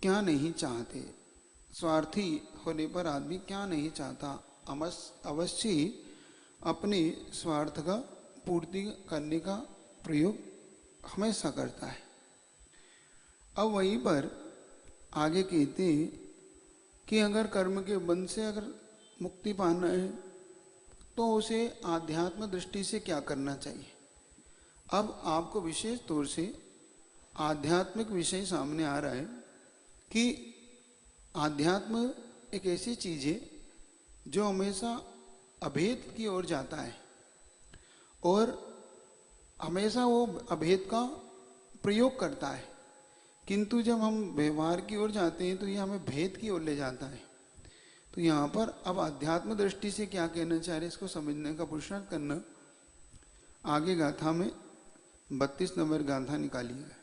क्या नहीं चाहते। स्वार्थी होने पर आदमी क्या नहीं चाहता, अवश्य ही अपने स्वार्थ का पूर्ति करने का प्रयोग हमेशा करता है। अब वहीं पर आगे कहते हैं कि अगर कर्म के बंध से अगर मुक्ति पाना है तो उसे आध्यात्म दृष्टि से क्या करना चाहिए। अब आपको विशेष तौर से आध्यात्मिक विषय सामने आ रहा है कि आध्यात्म एक ऐसी चीज है जो हमेशा अभेद की ओर जाता है और हमेशा वो अभेद का प्रयोग करता है, किंतु जब हम व्यवहार की ओर जाते हैं तो ये हमें भेद की ओर ले जाता है। तो यहाँ पर अब अध्यात्म दृष्टि से क्या कहना चाह रहे इसको समझने का पुरुषार्थ करना। आगे गाथा में 32 नंबर गाथा निकालिएगा।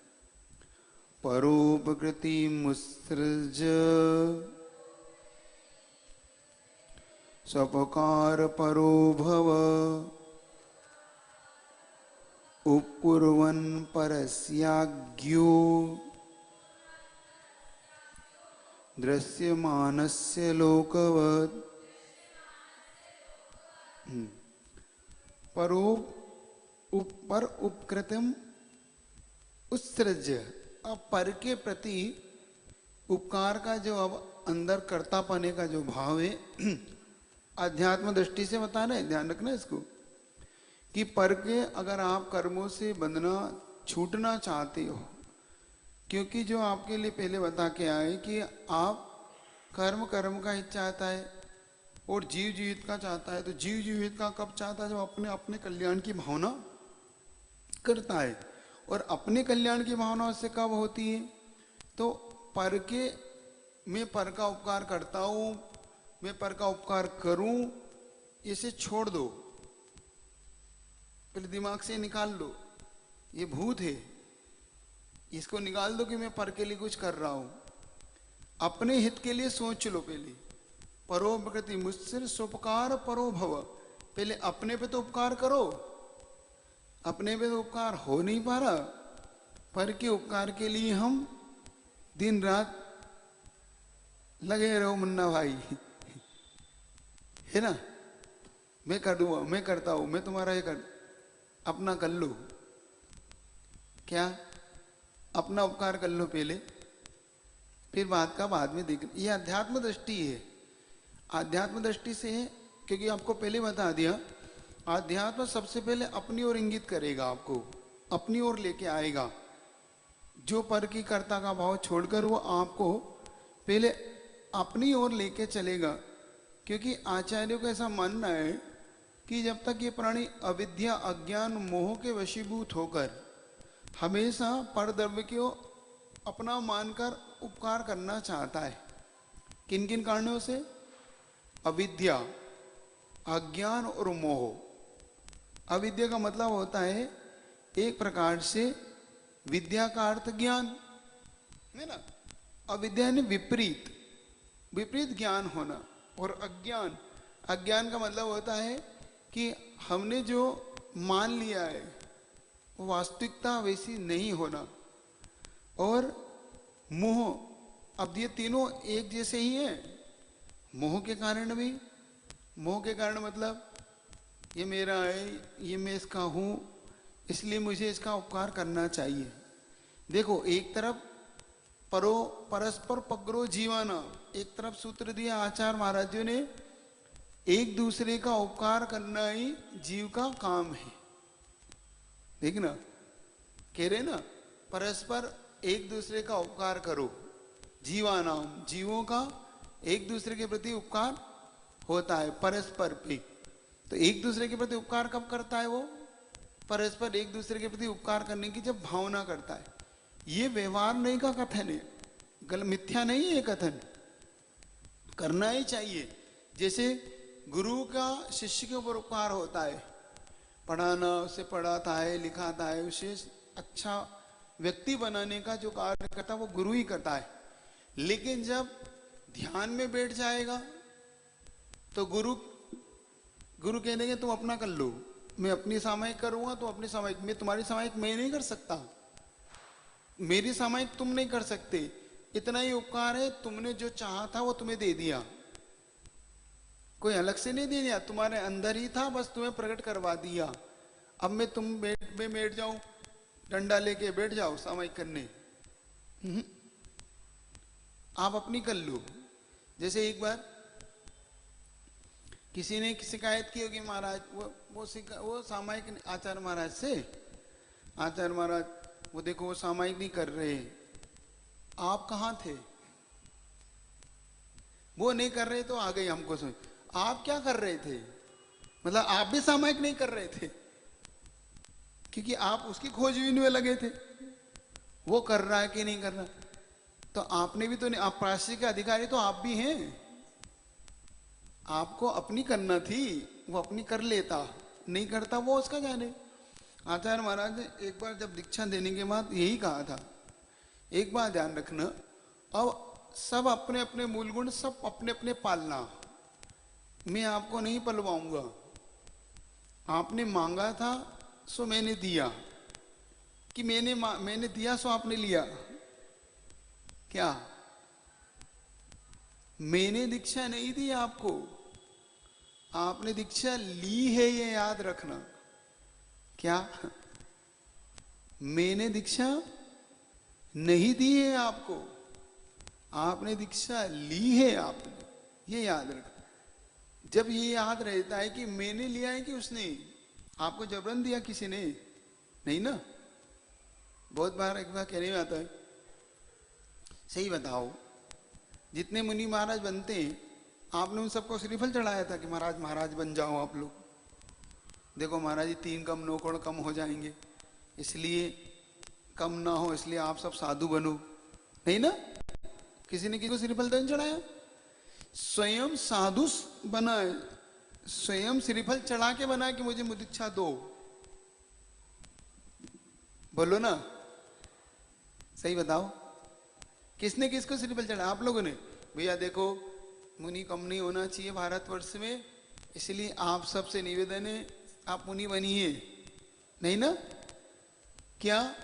परोपकृति मुत्सृज स्वपकार परो भव उपकुर्वन् परस्याज्ञो दृश्यमानस्य लोकवत्। पर उपकृतम उत्सृज। अब पर के प्रति उपकार का जो अब अंदर कर्ता पाने का जो भाव है अध्यात्म दृष्टि से बता रहे, ध्यान रखना इसको, कि पर के अगर आप कर्मों से बंधना छूटना चाहते हो, क्योंकि जो आपके लिए पहले बता के आए कि आप कर्म कर्म का हित चाहता है और जीव जीवित का चाहता है। तो जीव जीवित का कब चाहता है, जब अपने अपने कल्याण की भावना करता है। और अपने कल्याण की भावना उससे कब होती है, तो पर के मैं पर का उपकार करता हूं, मैं पर का उपकार करूं, इसे छोड़ दो, पहले दिमाग से निकाल लो, ये भूत है, इसको निकाल दो कि मैं पर के लिए कुछ कर रहा हूं। अपने हित के लिए सोच लो पहले। परोपकृति मुत्सृज स्वोपकार परो भव। पहले अपने पे तो उपकार करो, अपने पे तो उपकार हो नहीं पा रहा, पर के उपकार के लिए हम दिन रात लगे रहो मुन्ना भाई है ना, मैं कर दूंगा, मैं करता हूं, मैं तुम्हारा ये कर, अपना कर लो। क्या अपना उपकार कर लो पहले, फिर बात का बाद में देख। ये अध्यात्म दृष्टि है, आध्यात्म दृष्टि से है, क्योंकि आपको पहले बता दिया आध्यात्म सबसे पहले अपनी ओर इंगित करेगा, आपको अपनी ओर लेके आएगा। जो पर की कर्ता का भाव छोड़कर वो आपको पहले अपनी ओर लेके चलेगा। क्योंकि आचार्यों का ऐसा मानना है कि जब तक ये प्राणी अविद्या अज्ञान मोह के वशीभूत होकर हमेशा पर द्रव्य को अपना मानकर उपकार करना चाहता है, किन किन कारणों से, अविद्या अज्ञान और मोह। अविद्या का मतलब होता है एक प्रकार से विद्या का अर्थ ज्ञान है ना, अविद्या यानी विपरीत, विपरीत ज्ञान होना। और अज्ञान, अज्ञान का मतलब होता है कि हमने जो मान लिया है वो वास्तविकता वैसी नहीं होना। और मोह, अब ये तीनों एक जैसे ही हैं। मोह के कारण भी, मोह के कारण मतलब ये मेरा है, ये मैं इसका हूं, इसलिए मुझे इसका उपकार करना चाहिए। देखो एक तरफ परो परस्पर पगरो जीवाना, एक तरफ सूत्र दिया आचार्य महाराजों ने, एक दूसरे का उपकार करना ही जीव का काम है। देखना कह रहे ना, परस्पर एक दूसरे का उपकार करो, जीवानाम, जीवों का एक दूसरे के प्रति उपकार होता है परस्पर पे। तो एक दूसरे के प्रति उपकार कब करता है वो, परस्पर एक दूसरे के प्रति उपकार करने की जब भावना करता है। ये व्यवहार नहीं का कथन है, गलत मिथ्या नहीं है ये कथन, करना ही चाहिए। जैसे गुरु का शिष्य के ऊपर उपकार होता है, पढ़ाना, उसे पढ़ाता है, लिखाता है, उसे अच्छा व्यक्ति बनाने का जो कार्य करता है वो गुरु ही करता है। लेकिन जब ध्यान में बैठ जाएगा तो गुरु कह देंगे तुम अपना कर लो, मैं अपनी सामायिक करूंगा, तो अपनी सामायिक, मैं तुम्हारी सामायिक मैं नहीं कर सकता, मेरी सामायिक तुम नहीं कर सकते, इतना ही उपकार है, तुमने जो चाहा था वो तुम्हें दे दिया, कोई अलग से नहीं दे दिया, तुम्हारे अंदर ही था, बस तुम्हें प्रकट करवा दिया। अब मैं तुम बेड में बैठ जाऊं, डंडा लेके बैठ जाओ सामायिक करने, आप अपनी कर लो। जैसे एक बार किसी ने शिकायत की होगी महाराज, वो सामायिक आचार्य महाराज से, आचार्य महाराज वो देखो वो सामायिक नहीं कर रहे, आप कहाँ थे? वो नहीं कर रहे तो आ गई हमको समझ, आप क्या कर रहे थे? मतलब आप भी सामायिक नहीं कर रहे थे, क्योंकि आप उसकी खोजबीन में लगे थे, वो कर रहा है कि नहीं कर रहा। तो आपने भी तो नहीं, आप प्रायश्चित के अधिकारी तो आप भी हैं, आपको अपनी करना थी, वो अपनी कर लेता, नहीं करता वो उसका जाने। आचार्य महाराज ने एक बार जब दीक्षा देने के बाद यही कहा था, एक बार ध्यान रखना, अब सब अपने अपने मूल गुण सब अपने अपने पालना, मैं आपको नहीं पलवाऊंगा, आपने मांगा था सो मैंने दिया, कि मैंने दिया सो आपने लिया, क्या मैंने दीक्षा नहीं दी आपको, आपने दीक्षा ली है, ये याद रखना। क्या मैंने दीक्षा नहीं दी है आपको, आपने दीक्षा ली है, आपने, ये याद रखना। जब ये याद रहता है कि मैंने लिया है कि उसने, आपको जबरन दिया किसी ने नहीं ना। बहुत बार एक बार कहने में आता है, सही बताओ जितने मुनि महाराज बनते हैं, आपने उन सबको श्रीफल चढ़ाया था कि महाराज महाराज बन जाओ आप लोग, देखो महाराज जी 3 कम 9 करोड़ कम हो जाएंगे, इसलिए कम ना हो इसलिए आप सब साधु बनो, नहीं ना? किसी ने किसी को श्रीफल तो नहीं चढ़ाया, स्वयं साधु बना है, स्वयं श्रीफल चढ़ा के बना कि मुझे मुदीक्षा दो, बोलो ना, सही बताओ किसने किसको श्रीफल चढ़ाया? आप लोगों ने। भैया देखो मुनि कम नहीं होना चाहिए भारतवर्ष में, इसलिए आप सबसे निवेदन है आप मुनि बनिए, नहीं ना? क्या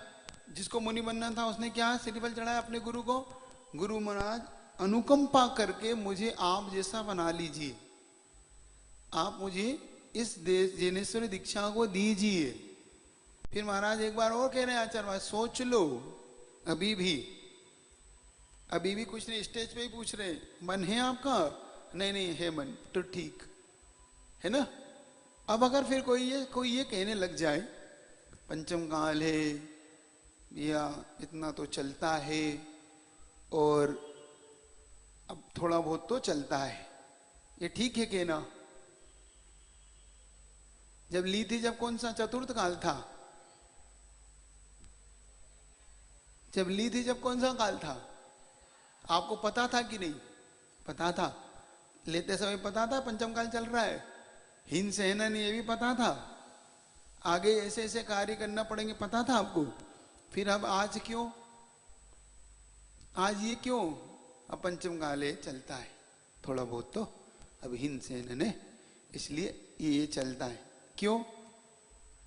जिसको मुनि बनना था उसने क्या श्रीफल चढ़ाया अपने गुरु को? गुरु महाराज अनुकंपा करके मुझे आप जैसा बना लीजिए, आप मुझे इस जैनेश्वरी दीक्षा को दीजिए। फिर महाराज एक बार और कह रहे हैं आचार्य महाराज, सोच लो, अभी भी कुछ नहीं, स्टेज पे ही पूछ रहे मन है आपका? नहीं नहीं है मन, तो ठीक है ना। अब अगर फिर कोई ये कहने लग जाए पंचम काल है या इतना तो चलता है, और अब थोड़ा बहुत तो चलता है, ये ठीक है कहना? जब ली थी जब कौन सा चतुर्थ काल था? जब ली थी जब कौन सा काल था? आपको पता था कि नहीं? पता था, लेते समय पता था पंचम काल चल रहा है, हिंद सेना ने ये भी पता था, आगे ऐसे ऐसे कार्य करना पड़ेंगे, पता था आपको। फिर अब आज क्यों, आज ये क्यों? अब पंचम काल चलता है थोड़ा बहुत तो, अब हिंद सेना ने, इसलिए ये चलता है। क्यों?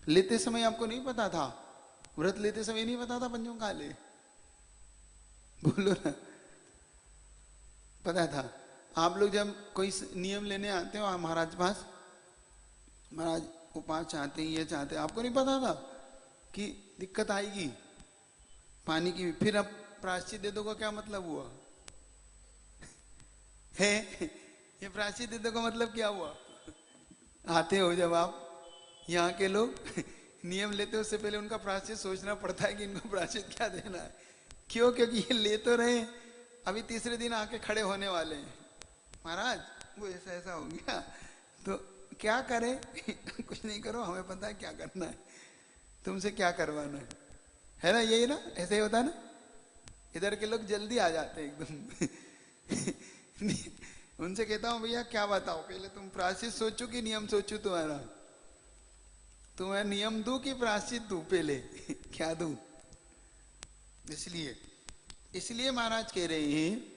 लेते समय आपको नहीं पता था? व्रत लेते समय नहीं पता था पंचम काल? बोलो ना, पता था। आप लोग जब कोई नियम लेने आते हो महाराज पास, महाराज उपास चाहते हैं, ये चाहते हैं, आपको नहीं पता था कि दिक्कत आएगी पानी की? फिर अब प्रायश्चित दे दो का क्या मतलब हुआ है? ये प्रायश्चित दे दो का मतलब क्या हुआ? आते हो जब आप, यहाँ के लोग नियम लेते हो उससे पहले उनका प्रायश्चित सोचना पड़ता है कि इनको प्रायश्चित क्या देना है। क्यों? क्योंकि ये ले तो रहे, अभी तीसरे दिन आके खड़े होने वाले हैं, महाराज वो ऐसा ऐसा हो गया, तो क्या करें? कुछ नहीं करो, हमें पता है क्या करना है, तुमसे क्या करवाना है ना? यही ना, ऐसे ही होता है ना। इधर के लोग जल्दी आ जाते हैं एकदम उनसे कहता हूँ भैया क्या बताओ, पहले तुम प्रायश्चित सोचो कि नियम सोचो तुम्हारा? तुम्हें नियम दूं कि प्रायश्चित दूं पहले? क्या दूं? इसलिए महाराज कह रहे हैं,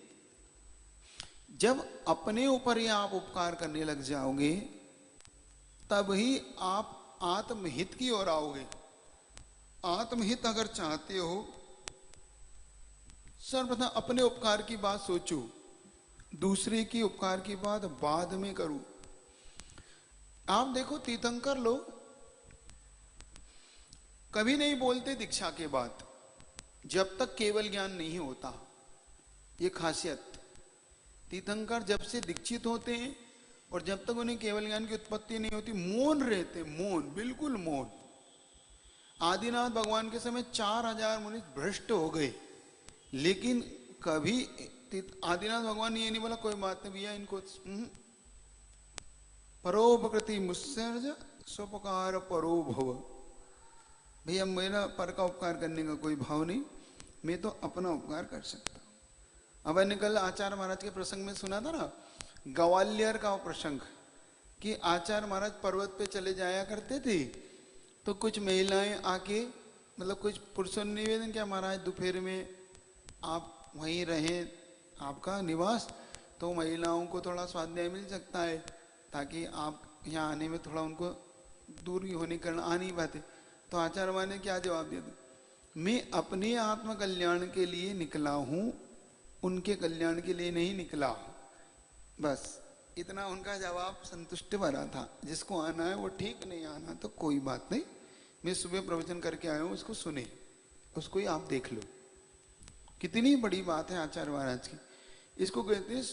जब अपने ऊपर ही आप उपकार करने लग जाओगे तब ही आप आत्महित की ओर आओगे। आत्महित अगर चाहते हो, सर्वप्रथम अपने उपकार की बात सोचो, दूसरे की उपकार की बात बाद में करो। आप देखो तीर्थंकर लोग कभी नहीं बोलते दीक्षा के बाद, जब तक केवल ज्ञान नहीं होता। ये खासियत, तीर्थंकर जब से दीक्षित होते हैं और जब तक उन्हें केवल ज्ञान की उत्पत्ति नहीं होती, मौन रहते, मौन, बिल्कुल मौन। आदिनाथ भगवान के समय 4000 मुनि भ्रष्ट हो गए, लेकिन कभी आदिनाथ भगवान ने ये नहीं बोला कोई बात नहीं भैया इनको, परोपकृति मुत्सर्ज स्वपकार परो भव। भैया मेरा पर का उपकार करने का कोई भाव नहीं, मैं तो अपना उपकार कर सकता हूं। अब मैंने कल आचार्य महाराज के प्रसंग में सुना था ना, ग्वालियर का प्रसंग, कि आचार्य महाराज पर्वत पे चले जाया करते थे, तो कुछ महिलाएं आके, मतलब कुछ पुरुषों ने निवेदन किया, महाराज दोपहर में आप वहीं रहें, आपका निवास, तो महिलाओं को थोड़ा स्वाध्याय मिल सकता है, ताकि आप यहाँ आने में थोड़ा उनको दूरी होने कारण आ नहीं पाते। तो आचार्य महाराज ने क्या जवाब दिया, मैं अपने आत्म कल्याण के लिए निकला हूँ, उनके कल्याण के लिए नहीं निकला हूँ। बस इतना उनका जवाब संतुष्ट भरा था। जिसको आना है वो ठीक, नहीं आना तो कोई बात नहीं, मैं सुबह प्रवचन करके आया हूँ, उसको सुने, उसको ही आप देख लो। कितनी बड़ी बात है आचार्य महाराज की। इसको कहते हैं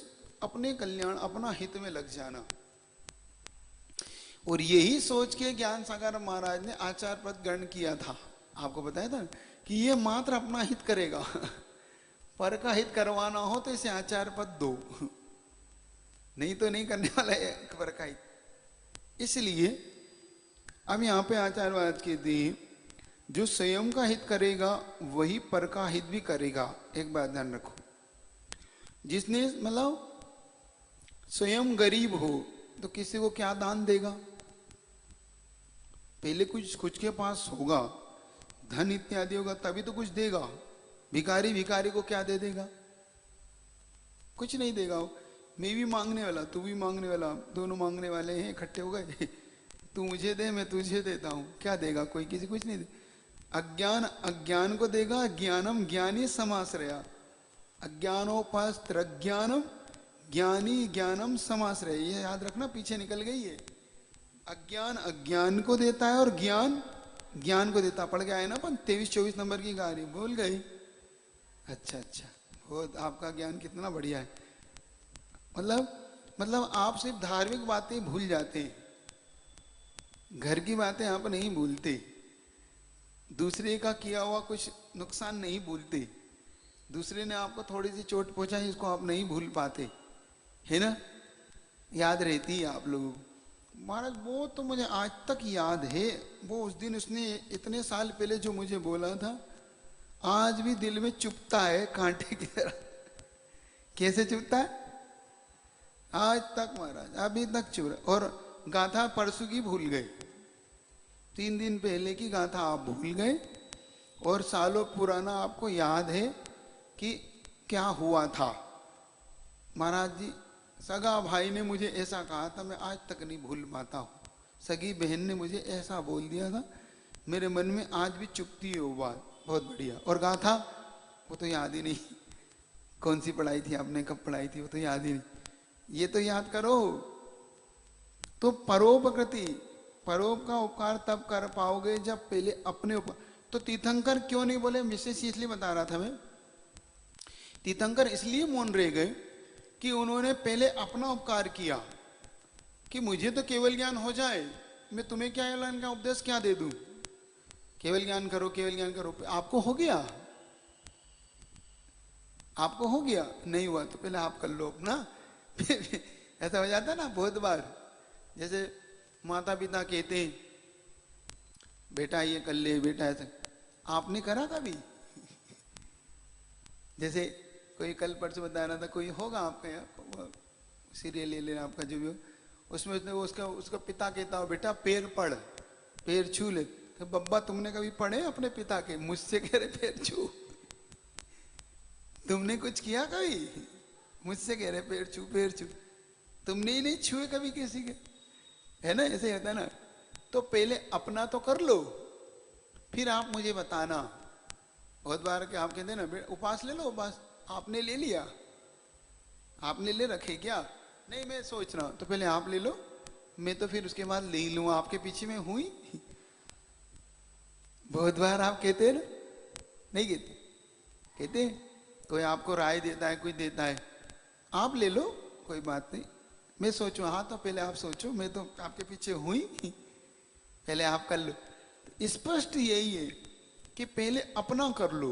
अपने कल्याण, अपना हित में लग जाना। और यही सोच के ज्ञान सागर महाराज ने आचार्य पद ग्रहण किया था। आपको बताया था कि ये मात्र अपना हित करेगा, पर का हित करवाना हो तो इसे आचार्य पद दो, नहीं तो नहीं करने वाला है पर का हित। इसलिए अब यहाँ पे आचार्य महाराज कहते हैं, जो स्वयं का हित करेगा वही पर का हित भी करेगा। एक बात ध्यान रखो, जिसने मतलब स्वयं गरीब हो तो किसी को क्या दान देगा? पहले कुछ कुछ के पास होगा, धन इत्यादि होगा, तभी तो कुछ देगा। भिखारी भिखारी को क्या दे देगा? कुछ नहीं देगा। मैं भी मांगने वाला, तू भी मांगने वाला, दोनों मांगने वाले हैं, इकट्ठे हो गए, तू मुझे दे मैं तुझे देता हूं, क्या देगा? कोई किसी कुछ नहीं दे। अज्ञान अज्ञान को देगा, ज्ञानम ज्ञानी समाश्रया, अज्ञानोपास्त्र ज्ञानम ज्ञानी ज्ञानम समाश्रय। ये याद रखना, पीछे निकल गई है। अज्ञान अज्ञान को देता है और ज्ञान ज्ञान को देता। पढ़ के आए ना अपन 23-24 नंबर की गाड़ी, भूल गई? अच्छा अच्छा, वो आपका ज्ञान कितना बढ़िया है। मतलब आप सिर्फ धार्मिक बातें भूल जाते हैं, घर की बातें आप नहीं भूलते, दूसरे का किया हुआ कुछ नुकसान नहीं भूलते, दूसरे ने आपको थोड़ी सी चोट पहुंचाई इसको आप नहीं भूल पाते, है ना? याद रहती है आप लोगों को। महाराज वो तो मुझे आज तक याद है, वो उस दिन उसने इतने साल पहले जो मुझे बोला था, आज भी दिल में चुभता है कांटे की तरह। कैसे चुभता है? आज तक महाराज, अभी तक चुभ रहा। और गाथा परसों की भूल गए, 3 दिन पहले की गाथा आप भूल गए, और सालों पुराना आपको याद है कि क्या हुआ था। महाराज जी, सगा भाई ने मुझे ऐसा कहा था, मैं आज तक नहीं भूल पाता हूँ। सगी बहन ने मुझे ऐसा बोल दिया था, मेरे मन में आज भी चुभती है वो बात। बहुत बढ़िया। और गाथा वो तो याद ही नहीं, कौन सी पढ़ाई थी आपने, कब पढ़ाई थी, वो तो याद ही नहीं। ये तो याद करो। तो परोपकृति, परोप का उपकार तब कर पाओगे जब पहले अपने ऊपर। तो तीर्थंकर क्यों नहीं बोले? विशेष इसलिए बता रहा था मैं, तीर्थंकर इसलिए मौन रह गए कि उन्होंने पहले अपना उपकार किया, कि मुझे तो केवल ज्ञान हो जाए, मैं तुम्हें क्या ज्ञान का उपदेश क्या दे दूं, केवल ज्ञान करो केवल ज्ञान करो। आपको हो गया, आपको हो गया, नहीं हुआ तो पहले आप कर लो अपना। ऐसा हो जाता ना बहुत बार, जैसे माता पिता कहते हैं बेटा ये कर ले, बेटा ऐसा, आपने करा कभी? जैसे कोई कल परसों बता रहा था, कोई होगा आपके यहाँ सीरियल ले लेना आपका जो भी हो, उसमें उसका पिता कहता हो बेटा पैर पढ़, पैर छू ले। तो बब्बा तुमने कभी पढ़े अपने पिता के? मुझसे कह रहे पैर छू, तुमने कुछ किया कभी? मुझसे कह रहे पैर छू पैर छू, तुमने ही नहीं छुए कभी किसी के, है ना? ऐसे होता ना। तो पहले अपना तो कर लो, फिर आप मुझे बताना बहुत बार के आप कहते हैं ना, उपास ले लो, उपास आपने ले लिया, आपने ले रखे क्या? नहीं मैं सोच रहा हूं, तो पहले आप ले लो, मैं तो फिर उसके बाद ले लूंगा, आपके पीछे में हुई। बहुत बार आप कहते हैं ना, नहीं कहते? कहते हैं, कोई आपको राय देता है, कोई देता है, आप ले लो कोई बात नहीं, मैं सोचूं, हाँ तो पहले आप सोचो, मैं तो आपके पीछे हुई, पहले आप कर लो। तो स्पष्ट यही है कि पहले अपना कर लो,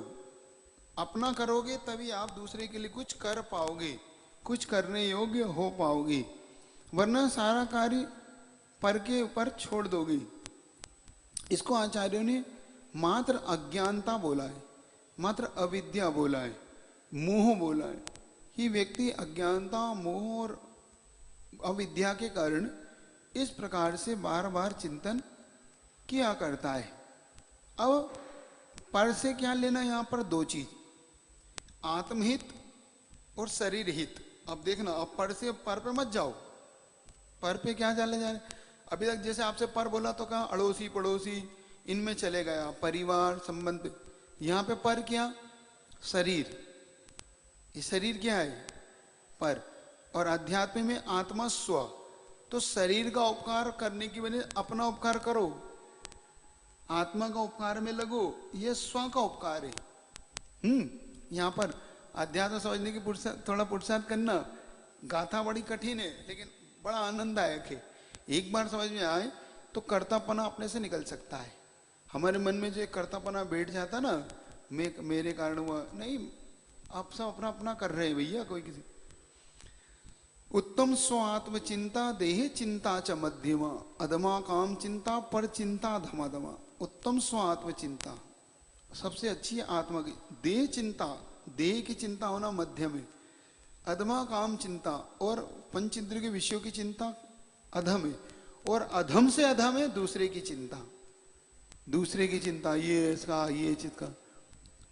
अपना करोगे तभी आप दूसरे के लिए कुछ कर पाओगे, कुछ करने योग्य हो पाओगे, वरना सारा कार्य पर के ऊपर छोड़ दोगे। इसको आचार्यों ने मात्र अज्ञानता बोला है, मात्र अविद्या बोला है, मोह बोला है कि व्यक्ति अज्ञानता, मोह और अविद्या के कारण इस प्रकार से बार बार चिंतन किया करता है। अब पर से क्या लेना, यहां पर दो चीज, आत्महित और शरीर हित। अब देखना, अब पर से पर पे मत जाओ, पर पे क्या चले जा रहे? अभी तक जैसे आपसे पर बोला तो कहा अड़ोसी पड़ोसी, इनमें चले गया, परिवार संबंध। यहां पे पर क्या? शरीर। ये शरीर क्या है? पर। और अध्यात्म में आत्मा स्व। तो शरीर का उपकार करने की वजह अपना उपकार करो, आत्मा का उपकार में लगो, यह स्व का उपकार है। यहां पर अध्यात्म समझने की थोड़ा पुरुषार्थ करना, गाथा बड़ी कठिन है लेकिन बड़ा आनंददायक है। एक बार समझ में आए तो कर्तापना अपने से निकल सकता है। हमारे मन में जो कर्तापना बैठ जाता ना, मैं मेरे कारण हुआ, नहीं, आप सब अपना अपना कर रहे हैं भैया, कोई किसी। उत्तम स्व आत्म चिंता देह चिंता च मध्यमा, अधमा काम चिंता पर चिंता धमाधमा। उत्तम स्व आत्म चिंता सबसे अच्छी है आत्मा की, देह चिंता, देह की चिंता होना मध्य में, अधमा काम चिंता और पंच इंद्रिय के विषयों की चिंता अधम है, और अधम से अधम है दूसरे की चिंता। दूसरे की चिंता, ये इसका, ये चीज का,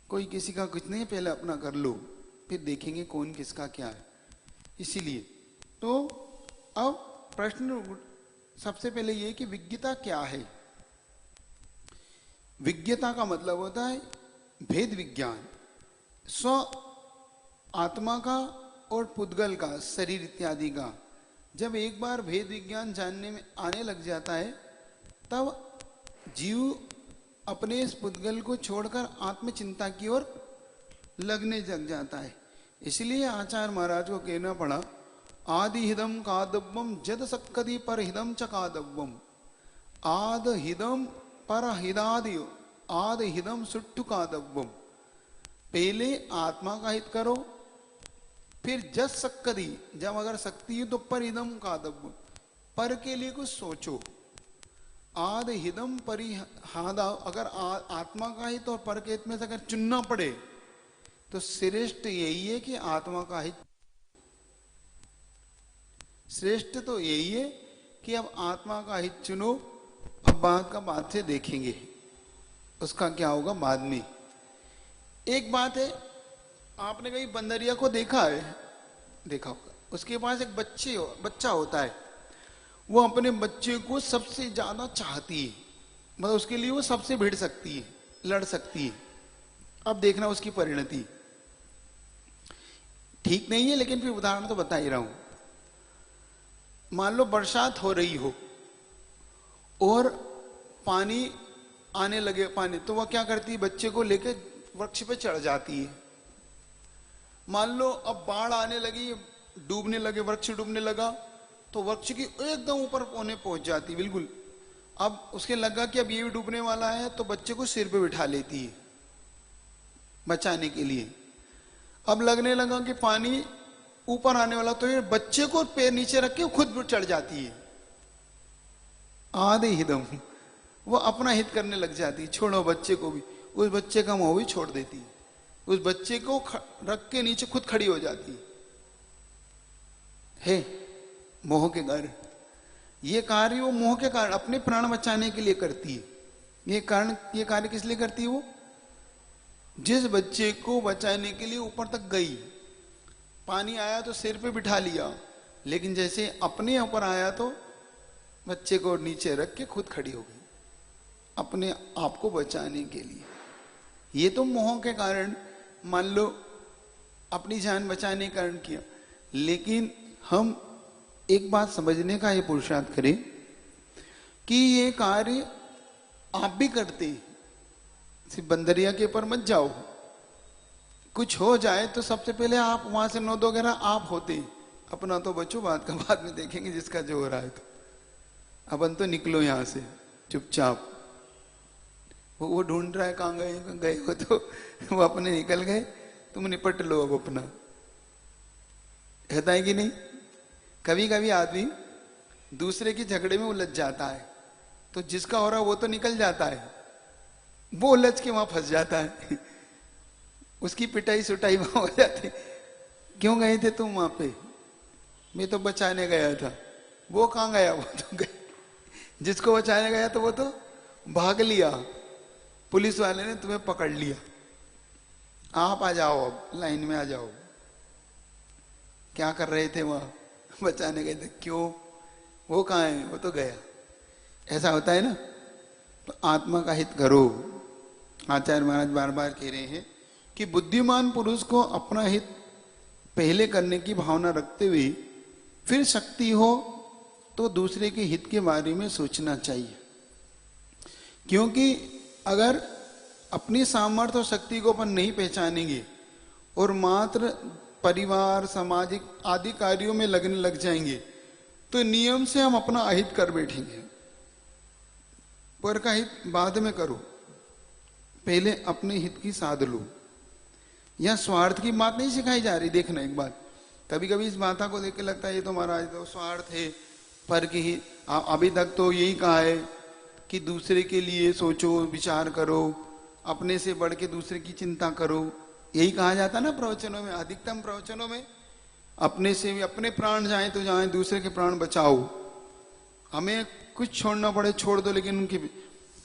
कोई किसी का कुछ नहीं, पहले अपना कर लो, फिर देखेंगे कौन किसका क्या है। इसीलिए तो अब प्रश्न सबसे पहले ये कि विज्ञता क्या है। विज्ञता का मतलब होता है भेद विज्ञान, स्व आत्मा का और पुद्गल का, शरीर इत्यादि का। जब एक बार भेद विज्ञान जानने में आने लग जाता है, तब जीव अपने इस पुद्गल को छोड़कर आत्मचिंता की ओर लगने लग जाता है। इसलिए आचार्य महाराज को कहना पड़ा, आदि हिदम कादव्यम जद सक्कदी पर हिदम च कादव्यम। आद हिदम पर हिदादि आद हिदम सुट्टु कादव्यम। पहले आत्मा का हित करो, फिर जस सक्कदी, जब अगर शक्ति है तो पर हिदम कादव्यम, पर के लिए कुछ सोचो। आद हिदम परिहादा, अगर आत्मा का हित और पर के हित में से अगर चुनना पड़े तो श्रेष्ठ यही है कि आत्मा का हित। श्रेष्ठ तो यही है कि अब आत्मा का हित चुनो। अब बात का बात से देखेंगे उसका क्या होगा बाद में। एक बात है, आपने कहीं बंदरिया को देखा है? देखा होगा। उसके पास एक बच्चा होता है, वो अपने बच्चे को सबसे ज्यादा चाहती है, मतलब उसके लिए वो सबसे भिड़ सकती है, लड़ सकती है। अब देखना उसकी परिणति ठीक नहीं है, लेकिन फिर उदाहरण तो बता ही रहा हूं। मान लो बरसात हो रही हो और पानी आने लगे, पानी, तो वह क्या करती है? बच्चे को लेकर वृक्ष पे चढ़ जाती है। मान लो अब बाढ़ आने लगी, डूबने लगे, वृक्ष डूबने लगा, तो वृक्ष की एकदम ऊपर कोने पहुंच जाती बिल्कुल। अब उसके लगा कि अब ये भी डूबने वाला है, तो बच्चे को सिर पे बिठा लेती है बचाने के लिए। अब लगने लगा कि पानी ऊपर आने वाला, तो ये बच्चे को पैर नीचे रख के खुद चढ़ जाती है। आधे हिदम, वो अपना हित करने लग जाती है, छोड़ो बच्चे को भी, उस बच्चे का मोह भी छोड़ देती है, उस बच्चे को रख के नीचे खुद खड़ी हो जाती है मोह के कारण। ये कार्य वो मोह के कारण अपने प्राण बचाने के लिए करती है। ये कार्य किस लिए करती है? वो जिस बच्चे को बचाने के लिए ऊपर तक गई, पानी आया तो सिर पे बिठा लिया, लेकिन जैसे अपने ऊपर आया तो बच्चे को नीचे रख के खुद खड़ी हो गई, अपने आप को बचाने के लिए। ये तो मोह के कारण मान लो अपनी जान बचाने के कारण किया, लेकिन हम एक बात समझने का ये पुरुषार्थ करें कि ये कार्य आप भी करते हैं। सिर्फ बंदरिया के ऊपर मत जाओ, कुछ हो जाए तो सबसे पहले आप वहां से नोद वगैरह आप होते हैं। अपना तो बच्चों बात का बाद में देखेंगे, जिसका जो हो रहा है तो अपन तो निकलो यहां से चुपचाप। वो ढूंढ रहा है कहां गए हो, तो वो अपने निकल गए, तुम निपट लो अब अपना। कहता है कि नहीं? कभी कभी आदमी दूसरे के झगड़े में उलझ जाता है, तो जिसका हो रहा है वो तो निकल जाता है, वो उलझ के वहां फंस जाता है। उसकी पिटाई सुटाई वहां हो जाती। क्यों गए थे तुम वहां पे? मैं तो बचाने गया था। वो कहां गया? वो तो गए, जिसको बचाने गया तो वो तो भाग लिया, पुलिस वाले ने तुम्हें पकड़ लिया। आप आ जाओ, अब लाइन में आ जाओ। क्या कर रहे थे वहां? बचाने गए थे। क्यों? वो कहां है? वो तो गया। ऐसा होता है ना। तो आत्मा का हित करो। आचार्य महाराज बार बार कह रहे हैं कि बुद्धिमान पुरुष को अपना हित पहले करने की भावना रखते हुए फिर शक्ति हो तो दूसरे के हित के बारे में सोचना चाहिए। क्योंकि अगर अपनी सामर्थ्य और शक्ति को अपन नहीं पहचानेंगे और मात्र परिवार, सामाजिक आदि कार्यों में लगने लग जाएंगे तो नियम से हम अपना अहित कर बैठेंगे। पर का हित बाद में करो, पहले अपने हित की साध लो। यह स्वार्थ की बात नहीं सिखाई जा रही। देखना एक बात, कभी कभी इस बात को देख के लगता है ये तो महाराज तो स्वार्थ है, पर की ही अभी तक तो यही कहा है कि दूसरे के लिए सोचो, विचार करो, अपने से बढ़ के दूसरे की चिंता करो। यही कहा जाता ना प्रवचनों में, अधिकतम प्रवचनों में। अपने से भी अपने प्राण जाए तो जाए, दूसरे के प्राण बचाओ। हमें कुछ छोड़ना पड़े छोड़ दो,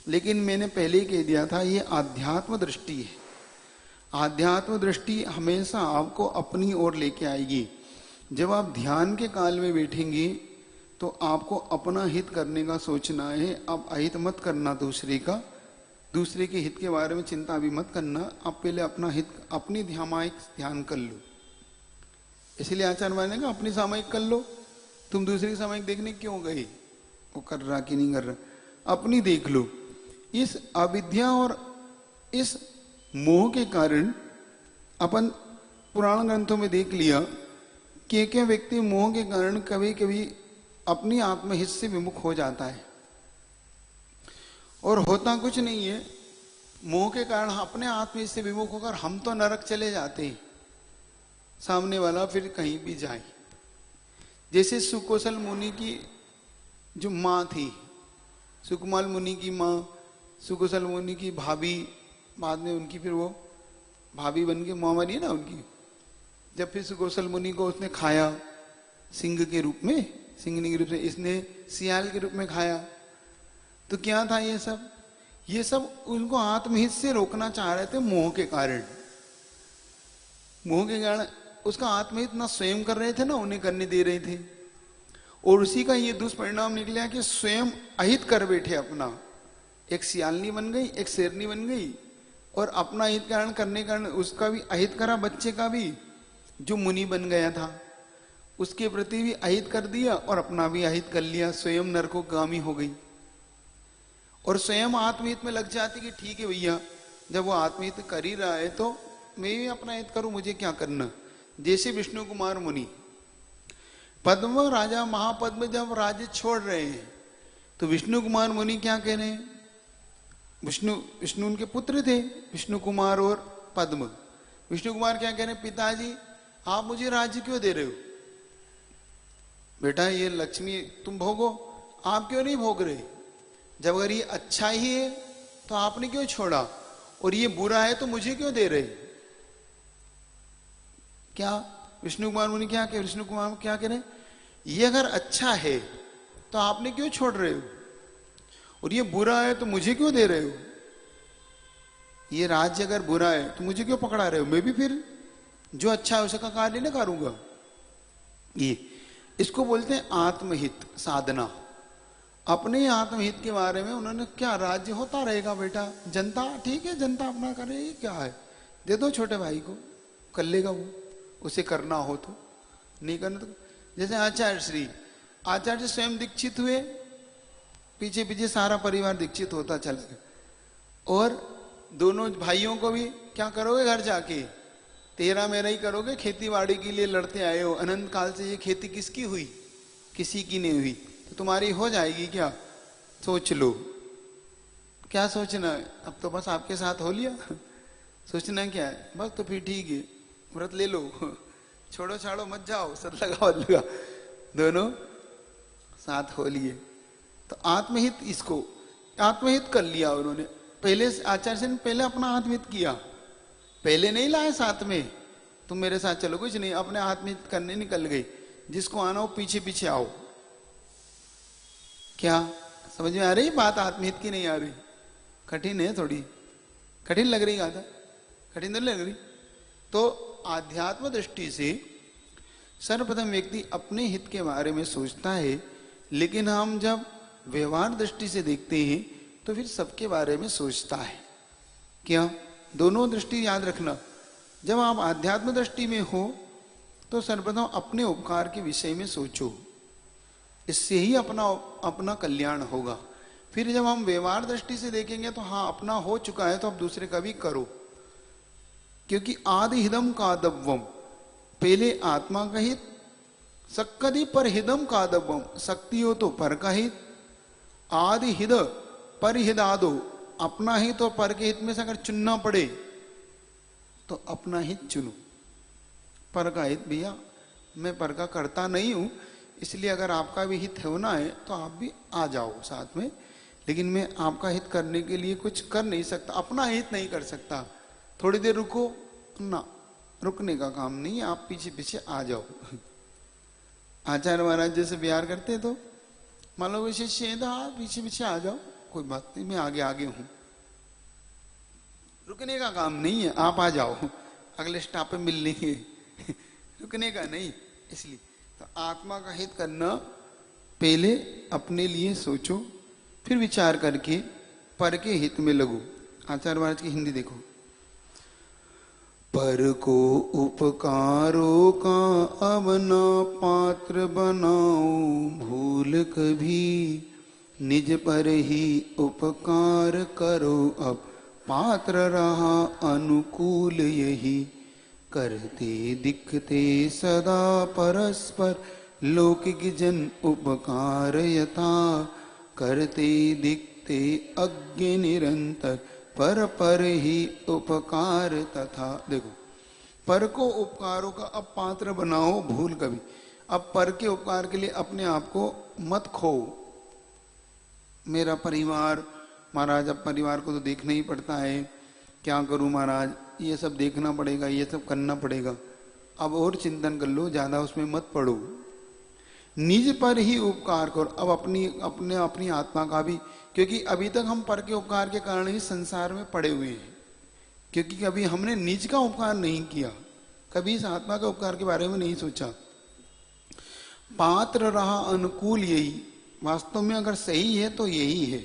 लेकिन मैंने पहले ही कह दिया था, ये आध्यात्म दृष्टि है। आध्यात्म दृष्टि हमेशा आपको अपनी ओर लेके आएगी। जब आप ध्यान के काल में बैठेंगे तो आपको अपना हित करने का सोचना है। आप अहित मत करना दूसरे का, दूसरे के हित के बारे में चिंता भी मत करना। आप पहले अपना हित, अपनी सामायिक ध्यान कर लो। इसलिए आचार्य माने का अपनी सामायिक कर लो। तुम दूसरे की सामायिक देखने क्यों गए? वो कर रहा कि नहीं कर रहा, अपनी देख लो। इस अविद्या और इस मोह के कारण अपन पुराण ग्रंथों में देख लिया कि एक व्यक्ति मोह के कारण कभी कभी अपनी आत्महित से विमुख हो जाता है। और होता कुछ नहीं है, मोह के कारण अपने आत्महित से विमुख होकर हम तो नरक चले जाते हैं, सामने वाला फिर कहीं भी जाए। जैसे सुकौशल मुनि की जो माँ थी, सुकमाल मुनि की माँ, सुकौशल मुनि की भाभी, बाद में उनकी फिर वो भाभी बन के माँ बनी है ना उनकी। जब फिर सुकौशल मुनि को उसने खाया सिंह के रूप में, सिंहनी के रूप में, इसने सियाल के रूप में खाया, तो क्या था ये सब? ये सब उनको आत्महित से रोकना चाह रहे थे मोह के कारण। मोह के कारण उसका आत्महित ना स्वयं कर रहे थे ना उन्हें करने दे रहे थे। और उसी का ये दुष्परिणाम निकला कि स्वयं अहित कर बैठे अपना। एक सियालनी बन गई, एक शेरनी बन गई, और अपना हित कारण करने के कारण उसका भी अहित करा, बच्चे का भी जो मुनि बन गया था उसके प्रति भी अहित कर दिया और अपना भी अहित कर लिया। स्वयं नरकोगामी हो गई। और स्वयं आत्महित में लग जाती कि ठीक है भैया, जब वो आत्महित कर ही रहा है तो मैं भी अपना हित करूं, मुझे क्या करना। जैसे विष्णु कुमार मुनि पद्म राजा महापद्म जब राज्य छोड़ रहे हैं तो विष्णु कुमार मुनि क्या कह रहे हैं? विष्णु उनके पुत्र थे, विष्णु कुमार और पद्म। विष्णु कुमार क्या कह रहे हैं? पिताजी आप मुझे राज्य क्यों दे रहे हो? बेटा ये लक्ष्मी तुम भोगो, आप क्यों नहीं भोग रहे? जब अगर ये अच्छा ही है तो आपने क्यों छोड़ा, और ये बुरा है तो मुझे क्यों दे रहे? क्या विष्णु कुमार मुनि क्या कह, विष्णु कुमार क्या कह रहे? ये अगर अच्छा है तो आपने क्यों छोड़ रहे हो, और ये बुरा है तो मुझे क्यों दे रहे हो? ये राज्य अगर बुरा है तो मुझे क्यों पकड़ा रहे हो? मैं भी फिर जो अच्छा है उसका कार्य न करूंगा। ये इसको बोलते हैं आत्महित साधना। अपने आत्महित के बारे में उन्होंने, क्या राज्य होता रहेगा बेटा, जनता ठीक है, जनता अपना करे, क्या है, दे दो छोटे भाई को, कर लेगा वो, उसे करना हो तो, नहीं करना तो। जैसे आचार्य श्री स्वयं दीक्षित हुए, पीछे पीछे सारा परिवार दीक्षित होता चला गया, और दोनों भाइयों को भी क्या करोगे घर जाके, तेरा मेरा ही करोगे, खेती बाड़ी के लिए लड़ते आए हो, अनंत काल से ये खेती किसकी हुई, किसी की नहीं हुई, तो तुम्हारी हो जाएगी क्या, सोच लो, क्या सोचना है, अब तो बस आपके साथ हो लिया, सोचना क्या है, बस तो फिर ठीक है, व्रत ले लो, छोड़ो छाड़ो मत जाओ, सद लगा दोनों साथ हो लिए। तो आत्महित, इसको आत्महित कर लिया उन्होंने, पहले आचार्य ने पहले अपना आत्महित किया, पहले नहीं लाए साथ में, तुम मेरे साथ चलो, कुछ नहीं, अपने आत्महित करने निकल गए, जिसको आना हो पीछे पीछे आओ। क्या समझ में आ रही बात आत्महित की, नहीं आ रही, कठिन है, थोड़ी कठिन लग रही गाथा, कठिन तो लग रही। तो आध्यात्म दृष्टि से सर्वप्रथम व्यक्ति अपने हित के बारे में सोचता है, लेकिन हम जब व्यवहार दृष्टि से देखते हैं तो फिर सबके बारे में सोचता है। क्या, दोनों दृष्टि याद रखना, जब आप आध्यात्म दृष्टि में हो तो सर्वप्रथम अपने उपकार के विषय में सोचो, इससे ही अपना कल्याण होगा। फिर जब हम व्यवहार दृष्टि से देखेंगे तो हाँ अपना हो चुका है तो अब दूसरे का भी करो, क्योंकि आदि हिदम कादव्वम, पहले आत्मा का हित, सक्कदि पर हिदम कादव्वम, शक्ति हो तो पर का हित, आदि हिद पर हिदादो, अपना हित और पर के हित में से अगर चुनना पड़े तो अपना हित चुनो, पर का हित भैया मैं पर का करता नहीं हूं, इसलिए अगर आपका भी हित होना है तो आप भी आ जाओ साथ में, लेकिन मैं आपका हित करने के लिए कुछ कर नहीं सकता, अपना हित नहीं कर सकता, थोड़ी देर रुको ना, रुकने का काम नहीं, आप पीछे पीछे आ जाओ। आचार्य महाराज जैसे बिहार करते तो मान लो वैसे शिष्य आप पीछे पीछे आ जाओ, कोई बात नहीं, मैं आगे आगे हूं, रुकने का काम नहीं है, आप आ जाओ, अगले स्टॉप पे मिल लेंगे, रुकने का नहीं। इसलिए तो आत्मा का हित करना, पहले अपने लिए सोचो, फिर विचार करके पर के हित में लगो। आचार्य महाराज की हिंदी देखो, पर को उपकारों का अब न पात्र बनाओ भूल कभी, निज पर ही उपकार करो अब पात्र रहा अनुकूल यही, करते दिखते सदा परस्पर लौकिक जन उपकार यथा, करते दिखते अज्ञ निरंतर पर पर ही उपकार तथा। देखो, पर को उपकारों का अब पात्र बनाओ भूल कभी, अब पर के उपकार के लिए अपने आप को मत खो। मेरा परिवार महाराज, अब परिवार को तो देखना ही पड़ता है, क्या करूं महाराज, ये सब देखना पड़ेगा, ये सब करना पड़ेगा, अब और चिंतन कर लो, ज्यादा उसमें मत पड़ो, निज पर ही उपकार करो। अब अपनी आत्मा का भी, क्योंकि अभी तक हम पर के उपकार के कारण ही संसार में पड़े हुए हैं, क्योंकि कभी हमने निज का उपकार नहीं किया, कभी इस आत्मा के उपकार के बारे में नहीं सोचा। पात्र रहा अनुकूल यही, वास्तव में अगर सही है तो यही है।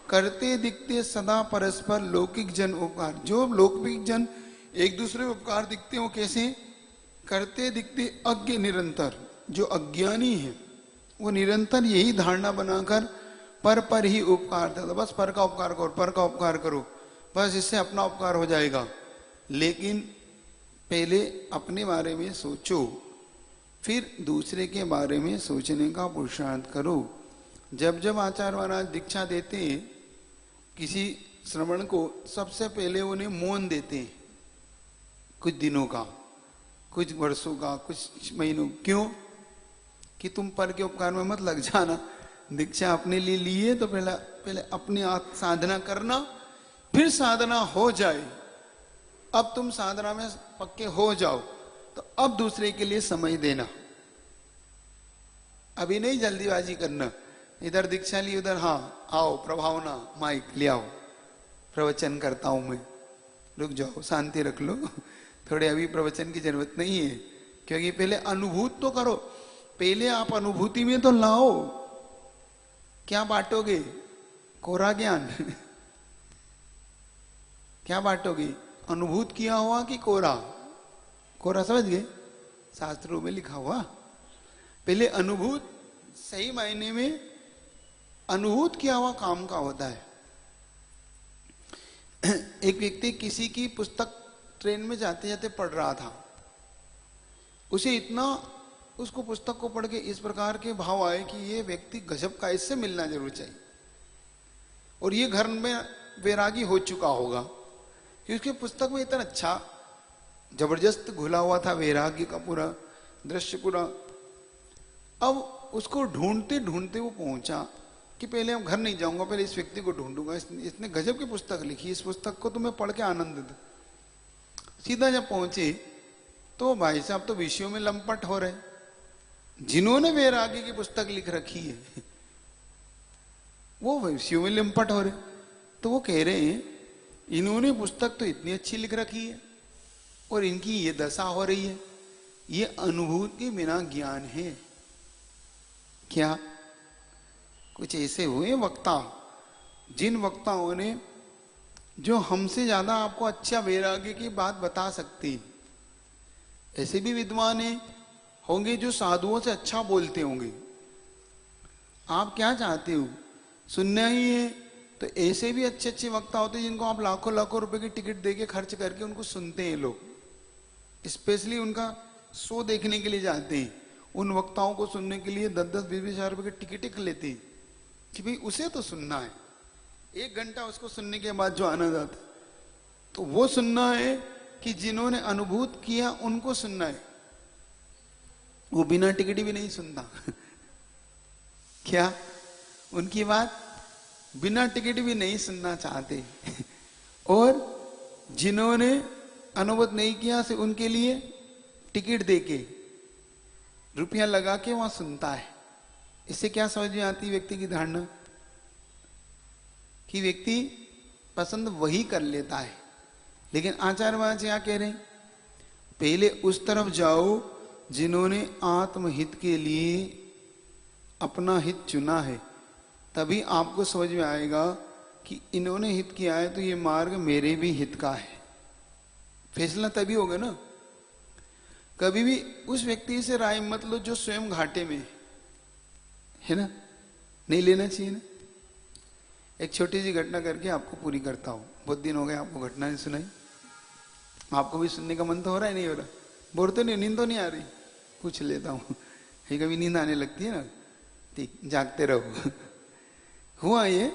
करते दिखते सदा परस्पर लौकिक जन उपकार, जो लौकिक जन एक दूसरे उपकार दिखते हो कैसे, करते दिखते अज्ञ निरंतर, जो अज्ञानी है वो निरंतर यही धारणा बनाकर पर ही उपकार देता, बस पर का उपकार करो, पर का उपकार करो, बस इससे अपना उपकार हो जाएगा। लेकिन पहले अपने बारे में सोचो, फिर दूसरे के बारे में सोचने का पुरुषार्थ करो। जब जब आचार्य महाराज दीक्षा देते हैं किसी श्रवण को, सबसे पहले उन्हें मौन देते हैं, कुछ दिनों का, कुछ वर्षों का, कुछ महीनों। क्यों? कि तुम पर के उपकार में मत लग जाना, दीक्षा अपने लिए लिए तो पहले अपने साधना करना, फिर साधना हो जाए, अब तुम साधना में पक्के हो जाओ तो अब दूसरे के लिए समय देना, अभी नहीं जल्दीबाजी करना, इधर दीक्षा ली उधर हाँ आओ प्रभावना माइक ले आओ, प्रवचन करता हूं मैं, रुक जाओ शांति रख लो, थोड़े अभी प्रवचन की जरूरत नहीं है, क्योंकि पहले अनुभूत तो करो, पहले आप अनुभूति में तो लाओ, क्या बांटोगे? कोरा ज्ञान क्या बांटोगे? अनुभूत किया हुआ कि कोरा? कोरा समझ गए, शास्त्रों में लिखा हुआ। पहले अनुभूत, सही मायने में अनुभूत किया हुआ काम का होता है। एक व्यक्ति किसी की पुस्तक ट्रेन में जाते जाते पढ़ रहा था, उसे इतना, उसको पुस्तक को पढ़ के इस प्रकार के भाव आए कि ये व्यक्ति गजब का, इससे मिलना जरूर चाहिए, और ये घर में वैरागी हो चुका होगा, कि उसके पुस्तक में इतना अच्छा जबरदस्त घुला हुआ था वैराग्य का पूरा दृश्य पूरा। अब उसको ढूंढते ढूंढते वो पहुंचा कि पहले हम घर नहीं जाऊंगा, पहले इस व्यक्ति को ढूंढूंगा, इसने गजब की पुस्तक लिखी, इस पुस्तक को तो मैं पढ़ के आनंद दूं। सीधा जब पहुंचे तो भाई साहब तो विषयों में लंपट हो रहे, जिन्होंने वैराग्य की पुस्तक लिख रखी है वो विषयों में लंपट हो रहे। तो वो कह रहे हैं इन्होंने पुस्तक तो इतनी अच्छी लिख रखी है और इनकी ये दशा हो रही है, ये अनुभूति के बिना ज्ञान है क्या? कुछ ऐसे हुए वक्ता, जिन वक्ताओं ने, जो हमसे ज्यादा आपको अच्छा वैराग्य की बात बता सकती, ऐसे भी विद्वान होंगे जो साधुओं से अच्छा बोलते होंगे। आप क्या चाहते हो, सुनना ही है? तो ऐसे भी अच्छे अच्छे वक्ता होते हैं जिनको आप लाखों लाखों रुपए की टिकट देके खर्च करके उनको सुनते हैं लोग, स्पेशली उनका शो देखने के लिए जाते हैं, उन वक्ताओं को सुनने के लिए 10-10, 20-20 हजार रुपए की टिकट लेते हैं कि भाई उसे तो सुनना है, 1 घंटा उसको सुनने के बाद जो आनंद आता, तो वो सुनना है कि जिन्होंने अनुभूत किया उनको सुनना है। वो बिना टिकट भी नहीं सुनता क्या? उनकी बात बिना टिकट भी नहीं सुनना चाहते और जिन्होंने अनुभूत नहीं किया से उनके लिए टिकट देके रुपया लगा के वहां सुनता है। इससे क्या समझ में आती व्यक्ति की धारणा, कि व्यक्ति पसंद वही कर लेता है। लेकिन आचार्य महाराज क्या कह रहे हैं, पहले उस तरफ जाओ जिन्होंने आत्महित के लिए अपना हित चुना है, तभी आपको समझ में आएगा कि इन्होंने हित किया है तो ये मार्ग मेरे भी हित का है। फैसला तभी होगा ना। कभी भी उस व्यक्ति से राय मत लो जो स्वयं घाटे में है ना, नहीं लेना चाहिए ना। एक छोटी सी घटना करके आपको पूरी करता हूं, बहुत दिन हो गए आपको घटना नहीं सुनाई, आपको भी सुनने का मन तो हो रहा है, नहीं हो रहा? बोल तो नहीं, नींद तो नहीं आ रही? पूछ लेता हूं, कभी नींद आने लगती है ना, ठीक, जागते रहो। हुआ ये,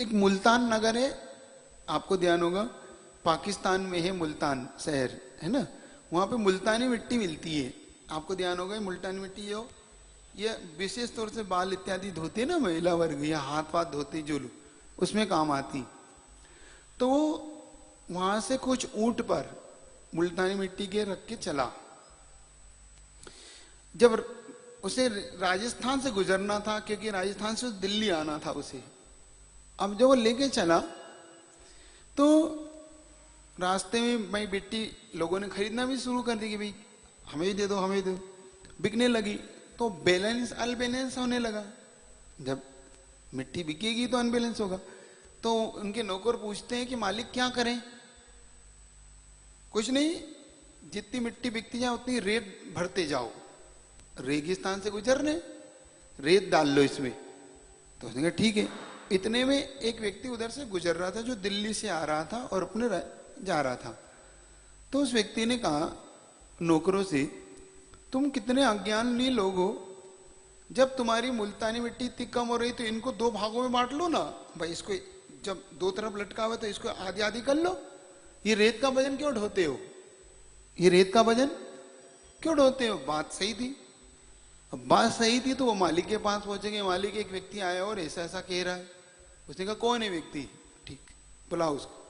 एक मुल्तान नगर है, आपको ध्यान होगा, पाकिस्तान में है मुल्तान शहर, है ना, वहां पे मुल्तानी मिट्टी मिलती है, आपको ध्यान होगा। मुल्तानी मिट्टी जो ये विशेष तौर से बाल इत्यादि धोते ना महिला वर्ग, या हाथ वाथ धोते जो लोग, उसमें काम आती। तो वहां से कुछ ऊंट पर मुल्तानी मिट्टी के रख के चला। जब उसे राजस्थान से गुजरना था, क्योंकि राजस्थान से दिल्ली आना था उसे, अब जब वो लेके चला तो रास्ते में भाई मिट्टी लोगों ने खरीदना भी शुरू कर दी कि भाई हमें भी दे दो, हमें दो, बिकने लगी। तो बैलेंस अनबैलेंस होने लगा, जब मिट्टी बिकेगी तो अनबैलेंस होगा। तो उनके नौकर पूछते हैं कि मालिक क्या करें? कुछ नहीं, जितनी मिट्टी बिकती जाए उतनी रेत भरते जाओ, रेगिस्तान से गुजरने, रेत डाल लो इसमें। तो उसने कहा ठीक है। इतने में एक व्यक्ति उधर से गुजर रहा था जो दिल्ली से आ रहा था और अपने जा रहा था। तो उस व्यक्ति ने कहा नौकरों से, तुम कितने अज्ञानी लोग हो, जब तुम्हारी मुल्तानी मिट्टी इतनी कम हो रही तो इनको 2 भागों में बांट लो ना भाई, इसको जब 2 तरफ लटका हुआ तो इसको आधी आधी कर लो। ये रेत का वजन क्यों ढोते हो, ये रेत का वजन क्यों ढोते हो? बात सही थी। अब बात सही थी तो वो मालिक के पास पहुंचेंगे, मालिक एक व्यक्ति आया और ऐसा ऐसा कह रहा है। उसने कहा कौन है व्यक्ति? ठीक, बुलाओ उसको।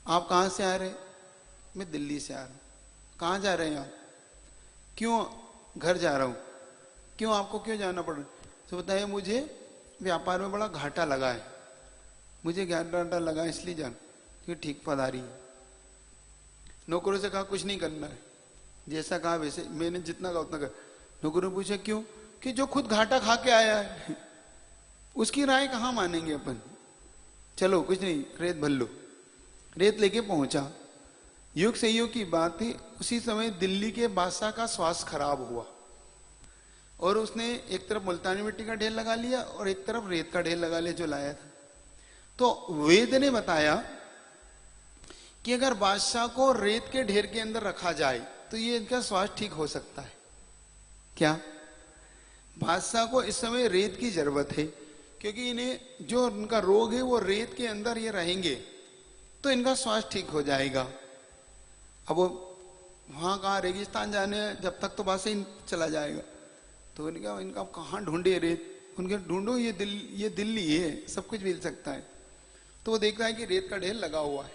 आप कहाँ से आ रहे? मैं दिल्ली से आ रहा हूँ। कहाँ जा रहे हैं आप? क्यों? घर जा रहा हूँ। क्यों, आपको क्यों जाना पड़ रहा है? तो बताइए मुझे व्यापार में बड़ा घाटा लगा है, मुझे घाटा लगा इसलिए जाना। ठीक, पधारी। नौकरों से कहा कुछ नहीं करना है, जैसा कहा वैसे, मैंने जितना कहा उतना कर। नौकरों ने पूछा क्यों? कि जो खुद घाटा खा के आया है। उसकी राय कहाँ मानेंगे अपन। चलो कुछ नहीं, रेत भर लो। रेत लेके पहुंचा। युग से युग की बात थी, उसी समय दिल्ली के बादशाह का स्वास्थ्य खराब हुआ और उसने एक तरफ मुल्तानी मिट्टी का ढेर लगा लिया और एक तरफ रेत का ढेर लगा लिया जो लाया था। तो वेद ने बताया कि अगर बादशाह को रेत के ढेर के अंदर रखा जाए तो ये इनका स्वास्थ्य ठीक हो सकता है। क्या? बादशाह को इस समय रेत की जरूरत है, क्योंकि इन्हें जो उनका रोग है वो रेत के अंदर ये रहेंगे तो इनका स्वास्थ्य ठीक हो जाएगा। अब वो वहां कहाँ रेगिस्तान जाने, जब तक तो बादशाह ही चला जाएगा। तो इनका इनका कहाँ ढूंढे रेत, उनके ढूंढो, ये दिल्ली है, सब कुछ मिल सकता है। तो वो देखता है कि रेत का ढेर लगा हुआ है।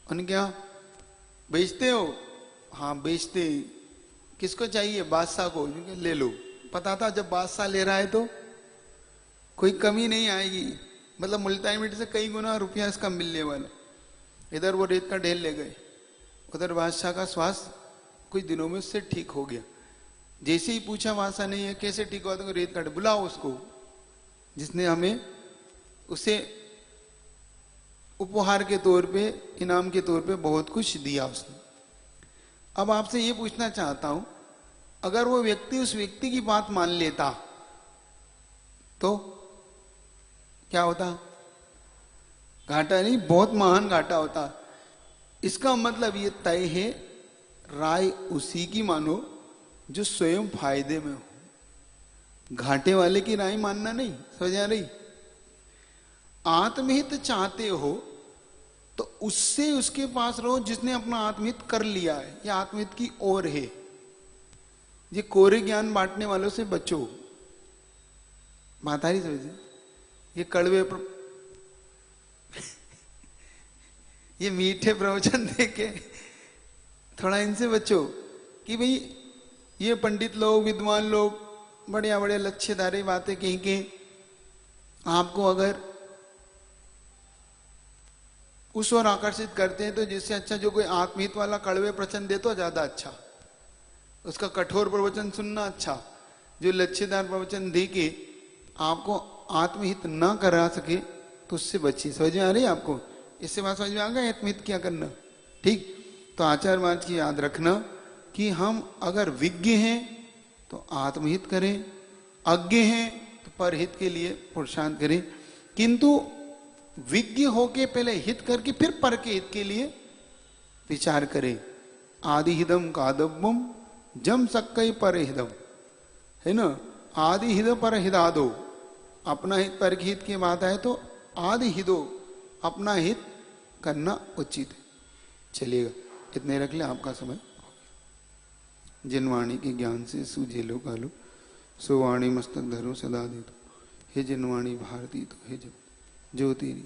उनके यहाँ बेचते हो? हाँ बेचते। किसको चाहिए? बादशाह को। ले लो। पता था जब बादशाह ले रहा है तो कोई कमी नहीं आएगी, मतलब मुल्तानी मिट्टी से कई गुना रुपया इसका मिलने वाला। इधर वो रेत का ढेर ले गए, उधर बादशाह का स्वास्थ्य कुछ दिनों में उससे ठीक हो गया। जैसे ही पूछा बादशाह ने ये कैसे ठीक हुआ, तो रेत का ढेर, बुलाओ उसको जिसने हमें उसे उपहार के तौर पे, इनाम के तौर पे बहुत कुछ दिया उसने। अब आपसे ये पूछना चाहता हूं, अगर वो व्यक्ति उस व्यक्ति की बात मान लेता तो क्या होता? घाटा नहीं, बहुत महान घाटा होता। इसका मतलब ये तय है, राय उसी की मानो जो स्वयं फायदे में हो। घाटे वाले की राय मानना नहीं। समझ आ रही? आत्महित चाहते हो तो उससे उसके पास रहो जिसने अपना आत्महित कर लिया है, या आत्महित की ओर है। ये कोरे ज्ञान बांटने वालों से बचो। बात आ रही समझे? ये कड़वे ये मीठे प्रवचन देके थोड़ा इनसे बचो कि भाई ये पंडित लोग, विद्वान लोग बढ़िया बढ़िया लक्ष्यधारी बातें कहीं के आपको अगर उस ओर आकर्षित करते हैं, तो जिससे अच्छा जो कोई आत्महित वाला कड़वे प्रवचन दे तो ज्यादा अच्छा, उसका कठोर प्रवचन सुनना अच्छा। जो लक्ष्यदार प्रवचन दे के आपको आत्महित ना करा सके तो उससे बचिए। समझ में आ रही है आपको? इससे बात समझ में आ गया आत्महित क्या करना? ठीक। तो आचार वाच की याद रखना कि हम अगर विज्ञ हैं तो आत्महित करें, अज्ञ हैं तो परहित के लिए पुरुषार्थ करें, किंतु विज्ञ होके पहले हित करके फिर पर के हित के लिए विचार करें। आदि हिदम कादव्यम जम सक्कई पर हिदम, है ना? आदि हिद पर हिदादो, अपना हित पर हित की बात है तो आदि हिदो, अपना हित करना उचित है। चलिएगा, इतने रख ले, आपका समय। जिन वाणी के ज्ञान से सूझे लो कालो, सो वाणी मस्तक धरो सदा दे दो। हे जिन वाणी भारती तो हे जो तेरी